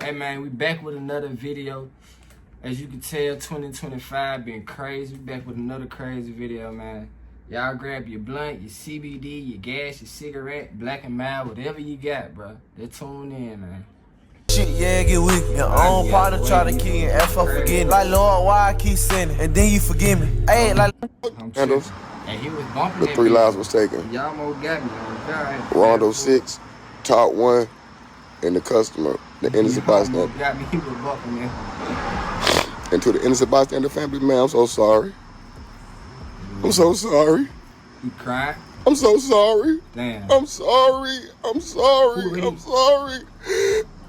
Hey man, we back with another video. As you can tell, 2025 been crazy. We back with another crazy video, man. Y'all grab your blunt, your CBD, your gas, your cigarette, black and mild, whatever you got, bro. They tune in, man. Shit, yeah, get weak. Your own partner try to kill you and F up forgetting. Like, Lord, why I keep sinning? And then you forgive me. Hey, like. Handles. And he was bumping The 3 lives was taken. Y'all almost got me. Right. Rondo 6, top 1, and the customer, the innocent bystander. Got me. He was bumping there. And to the innocent bystander family, man, I'm so sorry. I'm so sorry. You crying? I'm so sorry. Damn. I'm sorry. I'm sorry. I'm sorry.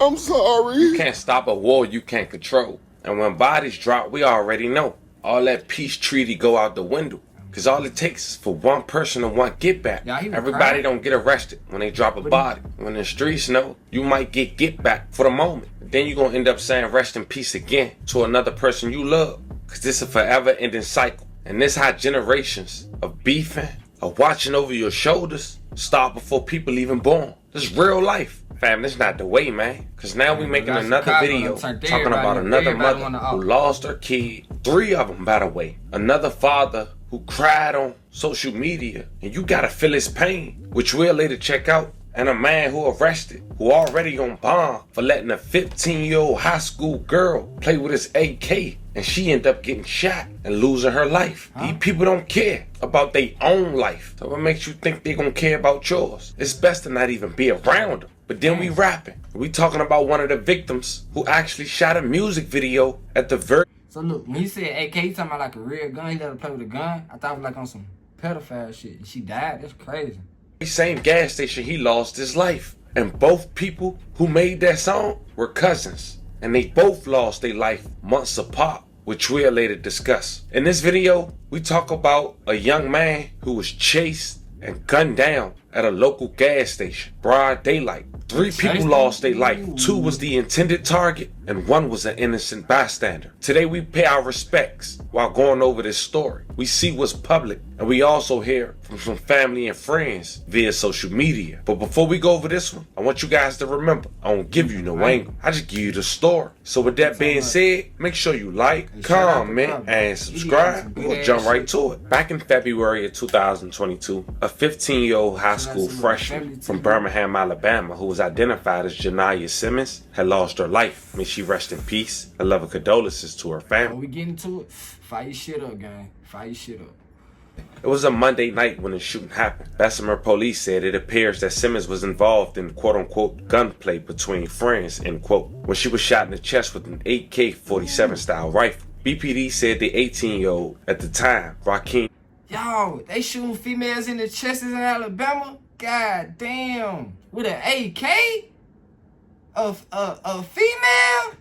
I'm sorry. You can't stop a war you can't control. And when bodies drop, we already know. All that peace treaty go out the window. Cause all it takes is for one person to want get back. Everybody don't get arrested when they drop a body. When the streets know, you might get back for the moment. Then you're gonna end up saying rest in peace again to another person you love. Cause this is a forever ending cycle. And this how generations of beefing, of watching over your shoulders, start before people even born. This is real life. Fam, this not the way, man. Cause now we making another video talking about another mother who lost her kid. 3 of them, by the way. Another father who cried on social media. And you gotta feel his pain, which we'll later check out. And a man who arrested, who already on bond for letting a 15-year-old high school girl play with his AK. And she ended up getting shot and losing her life. These people don't care about their own life. So what makes you think they gonna care about yours? It's best to not even be around them. But then we rapping. We talking about one of the victims who actually shot a music video at the very. So look, when you said AK, you talking about like a real gun? He let her play with a gun? I thought it was like on some pedophile shit. And she died? That's crazy. Same gas station he lost his life. And both people who made that song were cousins. And they both lost their life months apart, which we'll later discuss. In this video, we talk about a young man who was chased and gunned down at a local gas station, broad daylight. 3 people lost their life. 2 was the intended target, and 1 was an innocent bystander. Today we pay our respects while going over this story. We see what's public, and we also hear from some family and friends via social media. But before we go over this one, I want you guys to remember, I don't give you no angle. I just give you the story. So with that being said, make sure you like, comment, and subscribe. We'll jump right to it. Back in February of 2022, a 15-year-old high school freshman from Birmingham, Alabama, who was identified as Janiyah Simmons, had lost her life. May she rest in peace. I love her condolences to her family. When we get into it, fire your shit up, gang. Fire your shit up. It was a Monday night when the shooting happened. Bessemer police said it appears that Simmons was involved in quote-unquote gunplay between friends, end quote, when she was shot in the chest with an AK47 style rifle. BPD said the 18-year-old at the time, Rakeem. Yo, they shooting females in the chests in Alabama? God damn. With an AK? A female?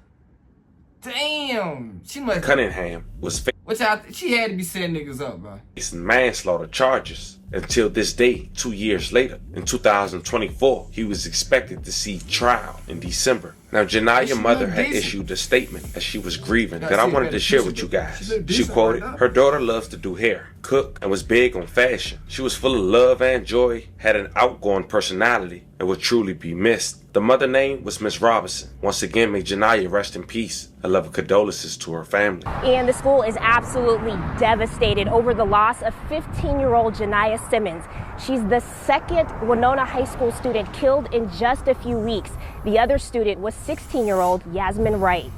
Damn. She must. Cunningham was she had to be setting niggas up, bro. facing manslaughter charges until this day, 2 years later. In 2024, he was expected to see trial in December. Now, Janiah's mother had issued a statement as she was grieving that I wanted to share with you guys. She quoted, "Her daughter loves to do hair, cook, and was big on fashion. She was full of love and joy, had an outgoing personality, and would truly be missed." The mother name was Miss Robinson. Once again, may Janiah rest in peace. I love her condolences to her family. And the school is absolutely devastated over the loss of 15-year-old Janiyah Simmons. She's the second Winona High School student killed in just a few weeks. The other student was 16-year-old Yasmin Wright.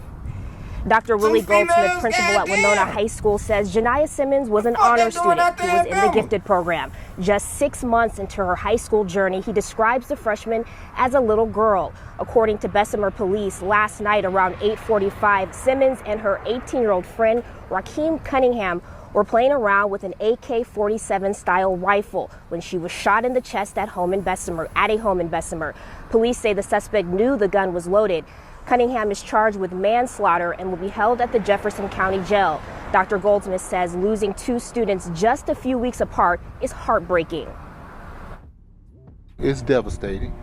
Dr. Willie Goldsmith, principal at Winona High School, says Janiyah Simmons was an honor student who was in the gifted program. Just 6 months into her high school journey, he describes the freshman as a little girl. According to Bessemer police, last night around 8:45, Simmons and her 18-year-old friend, Rakeem Cunningham, were playing around with an AK47 style rifle when she was shot in the chest at a home in Bessemer. Police say the suspect knew the gun was loaded. Cunningham is charged with manslaughter and will be held at the Jefferson County Jail. Dr. Goldsmith says losing 2 students just a few weeks apart is heartbreaking. It's devastating.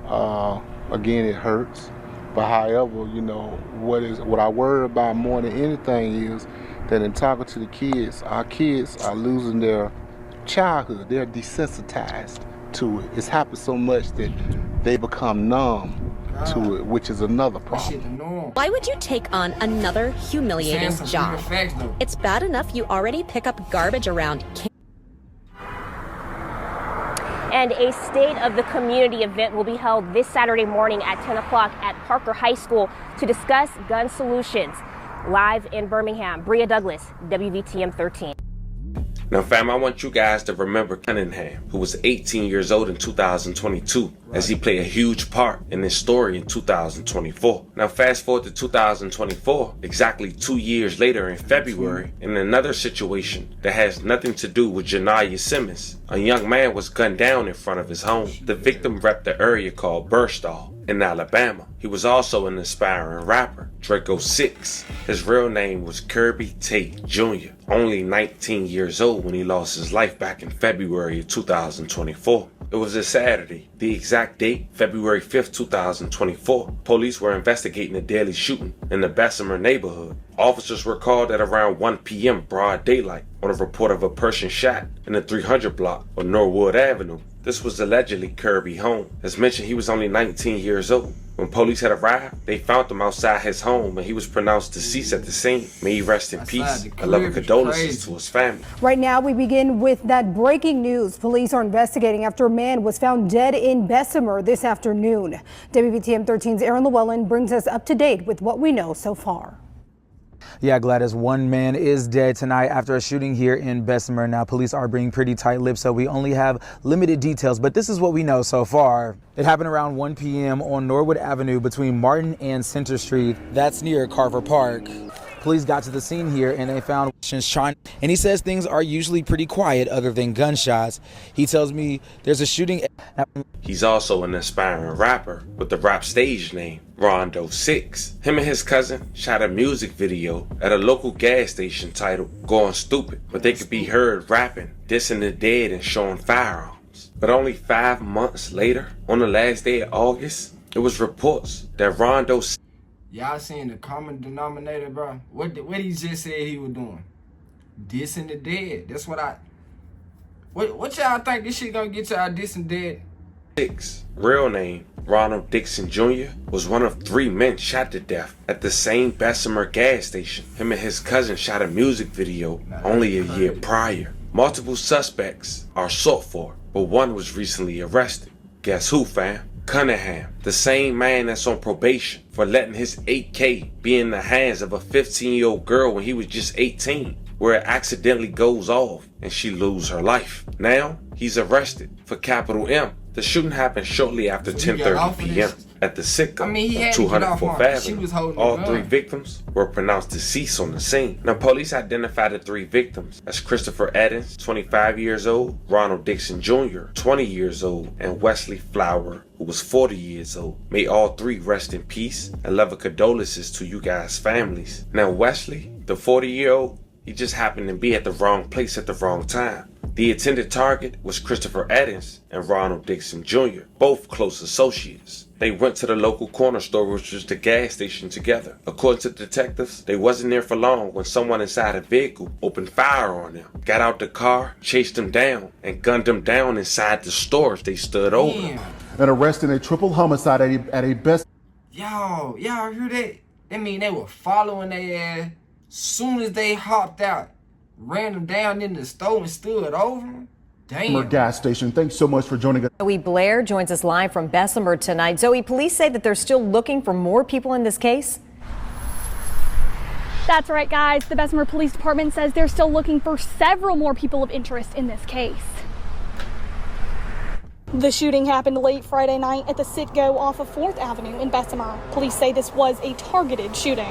Again, it hurts. But however, you know, what I worry about more than anything is that in talking to the kids, our kids are losing their childhood. They're desensitized to it. It's happened so much that they become numb to it, which is another That problem. shit the norm. Why would you take on another humiliating Saying some job? real facts, though. It's bad enough you already pick up garbage around. And a State of the Community event will be held this Saturday morning at 10 o'clock at Parker High School to discuss gun solutions. Live in Birmingham, Bria Douglas, WVTM 13. Now, fam, I want you guys to remember Cunningham, who was 18 years old in 2022, as he played a huge part in this story in 2024. Now, fast forward to 2024, exactly 2 years later in February, in another situation that has nothing to do with Janiyah Simmons, a young man was gunned down in front of his home. The victim repped the area called Burstall in Alabama. He was also an aspiring rapper, Draco 6. His real name was Kirby Tate Jr., only 19 years old when he lost his life back in February of 2024. It was a Saturday. The exact date, February 5th, 2024. Police were investigating a deadly shooting in the Bessemer neighborhood. Officers were called at around 1 p.m. broad daylight on a report of a person shot in the 300 block on Norwood Avenue. This was allegedly Kirby home. As mentioned, he was only 19 years old. When police had arrived, they found him outside his home and he was pronounced deceased at the scene. May he rest in peace. I love and condolences to his family. Right now, we begin with that breaking news. Police are investigating after a man was found dead in Bessemer this afternoon. WVTM 13's Aaron Llewellyn brings us up to date with what we know so far. Yeah, Gladys, one man is dead tonight after a shooting here in Bessemer. Now, police are being pretty tight-lipped, so we only have limited details, but this is what we know so far. It happened around 1 p.m. on Norwood Avenue between Martin and Center Street. That's near Carver Park. Police got to the scene here and they found Sean, and he says things are usually pretty quiet other than gunshots. He tells me there's a shooting. He's also an aspiring rapper with the rap stage name Rondo 6. Him and his cousin shot a music video at a local gas station titled Going Stupid, but they could be heard rapping, dissing the dead and showing firearms. But only 5 months later, on the last day of August, it was reports that Rondo 6. Y'all seen the common denominator, bro? What he just said he was doing? Dissing the dead. That's what what y'all think this shit gonna get y'all dissing dead? 6, real name Ronald Dixon Jr., was one of 3 men shot to death at the same Bessemer gas station. Him and his cousin shot a music video only a year prior. Multiple suspects are sought for, but one was recently arrested. Guess who, fam? Cunningham, the same man that's on probation for letting his 8K be in the hands of a 15-year-old girl when he was just 18, where it accidentally goes off and she loses her life. Now, he's arrested for capital M. The shooting happened shortly after 10:30 p.m. at the Sitco on 204th Avenue. All 3 victims were pronounced deceased on the scene. Now, police identified the 3 victims as Christopher Edens, 25 years old, Ronald Dixon Jr., 20 years old, and Wesley Flower, who was 40 years old. May all 3 rest in peace and love and condolences to you guys' families. Now, Wesley, the 40-year-old, he just happened to be at the wrong place at the wrong time. The intended target was Christopher Edens and Ronald Dixon Jr., both close associates. They went to the local corner store, which was the gas station, together. According to detectives, they wasn't there for long when someone inside a vehicle opened fire on them, got out the car, chased them down, and gunned them down inside the store as they stood over them. And arresting a triple homicide at a best. Y'all heard that? That mean they were following their ass. Soon as they hopped out, ran them down in the store and stood over them. Damn. Gas station. Thanks so much for joining us. Zoe Blair joins us live from Bessemer tonight. Zoe, police say that they're still looking for more people in this case. That's right, guys. The Bessemer Police Department says they're still looking for several more people of interest in this case. The shooting happened late Friday night at the Citgo off of 4th Avenue in Bessemer. Police say this was a targeted shooting.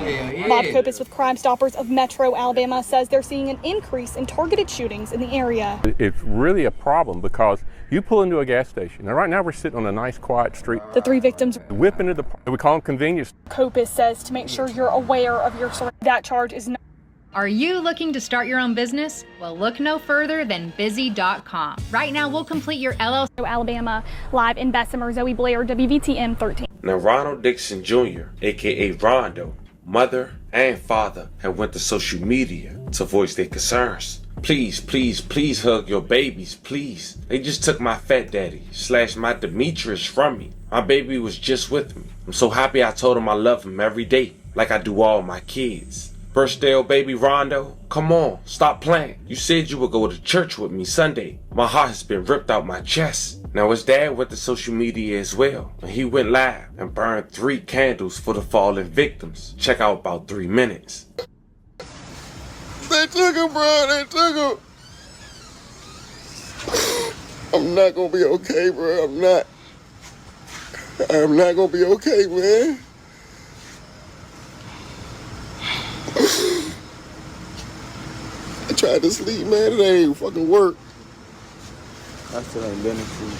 Bob Kopis with Crime Stoppers of Metro Alabama says they're seeing an increase in targeted shootings in the area. It's really a problem because you pull into a gas station, and right now we're sitting on a nice quiet street. The 3 victims whip into we call them convenience. Kopis says to make sure you're aware of your surroundings. That charge is not. Are you looking to start your own business? Well, look no further than busy.com. Right now, we'll complete your LLC. Alabama, live in Bessemer, Zoe Blair, WVTM 13. Now, Ronald Dixon Jr., aka Rondo, mother and father have went to social media to voice their concerns. Please, please, please hug your babies, please. They just took my fat daddy / my Demetrius from me. My baby was just with me. I'm so happy I told him I love him every day, like I do all my kids. Birthday, baby Rondo, come on, stop playing. You said you would go to church with me Sunday. My heart has been ripped out my chest. Now his dad went to social media as well, and he went live and burned 3 candles for the fallen victims. Check out about 3 minutes. They took him, bro. They took him. I'm not gonna be okay, bro. I'm not gonna be okay, man. I tried to sleep, man. It ain't even fucking work. I still ain't been asleep.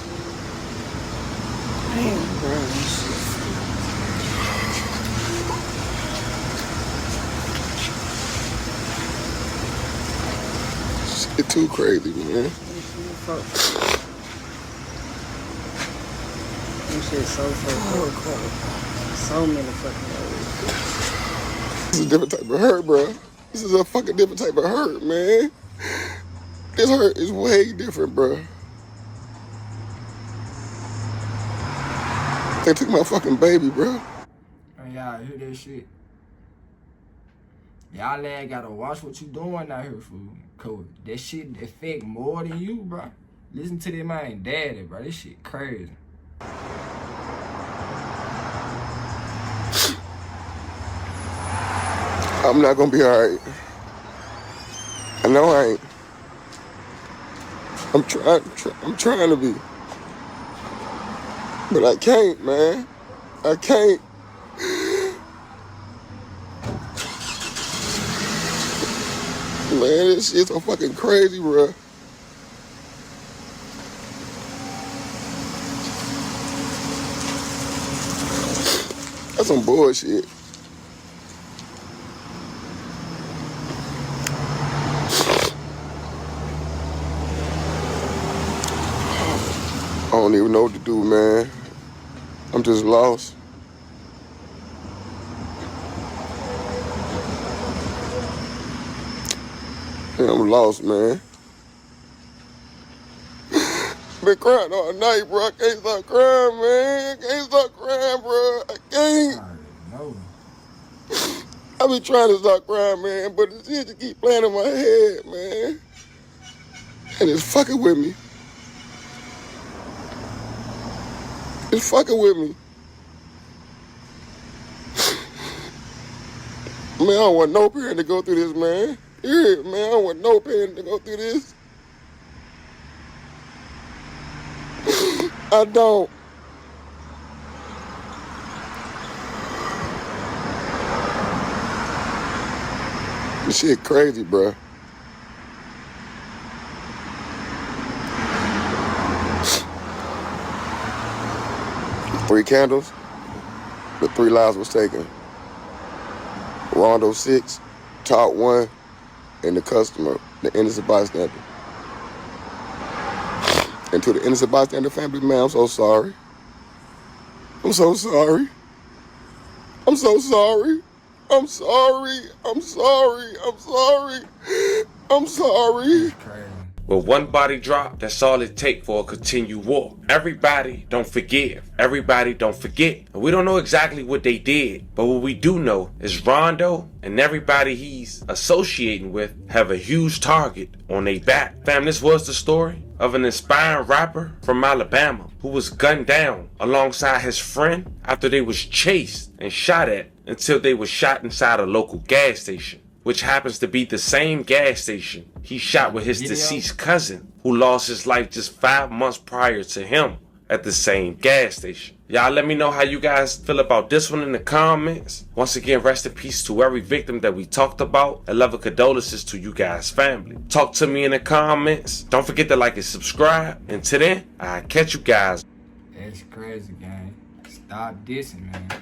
Damn, bro. Shit too crazy, man. This shit so fucking so many fucking ways. This is a different type of hurt, bro. This is a fucking different type of hurt, man. This hurt is way different, bro. They took my fucking baby, bro. Man, y'all hear that shit? Y'all lad gotta watch what you doing out here, fool. Cause that shit affect more than you, bro. Listen to that man daddy, bro. This shit crazy. I'm not gonna be alright. I know I ain't. I'm trying to be. But I can't, man. I can't. Man, this shit's so fucking crazy, bro. That's some bullshit. I don't even know what to do, man. I'm just lost. Yeah, I'm lost, man. Been crying all night, bro. I can't stop crying, man. I can't stop crying, bro. I can't. I been trying to stop crying, man, but the shit just keep playing in my head, man. And it's fucking with me. It's fucking with me. Man, I don't want no parent to go through this, man. Yeah, man, I don't want no parent to go through this. I don't. This shit crazy, bro. Three candles, the 3 lives was taken. Rondo 6, Top 1, and the customer, the innocent bystander. And to the innocent bystander family, man, I'm so sorry. I'm so sorry. I'm so sorry. I'm sorry. I'm sorry. I'm sorry. I'm sorry. With one body drop, that's all it takes for a continued war. Everybody don't forgive. Everybody don't forget. And we don't know exactly what they did, but what we do know is Rondo and everybody he's associating with have a huge target on their back. Fam, this was the story of an inspiring rapper from Alabama who was gunned down alongside his friend after they was chased and shot at until they was shot inside a local gas station, which happens to be the same gas station he shot with his deceased cousin, who lost his life just 5 months prior to him at the same gas station. Y'all let me know how you guys feel about this one in the comments. Once again, rest in peace to every victim that we talked about, and love and condolences to you guys' family. Talk to me in the comments. Don't forget to like and subscribe. Until then, I'll catch you guys. That's crazy, gang. Stop dissing, man.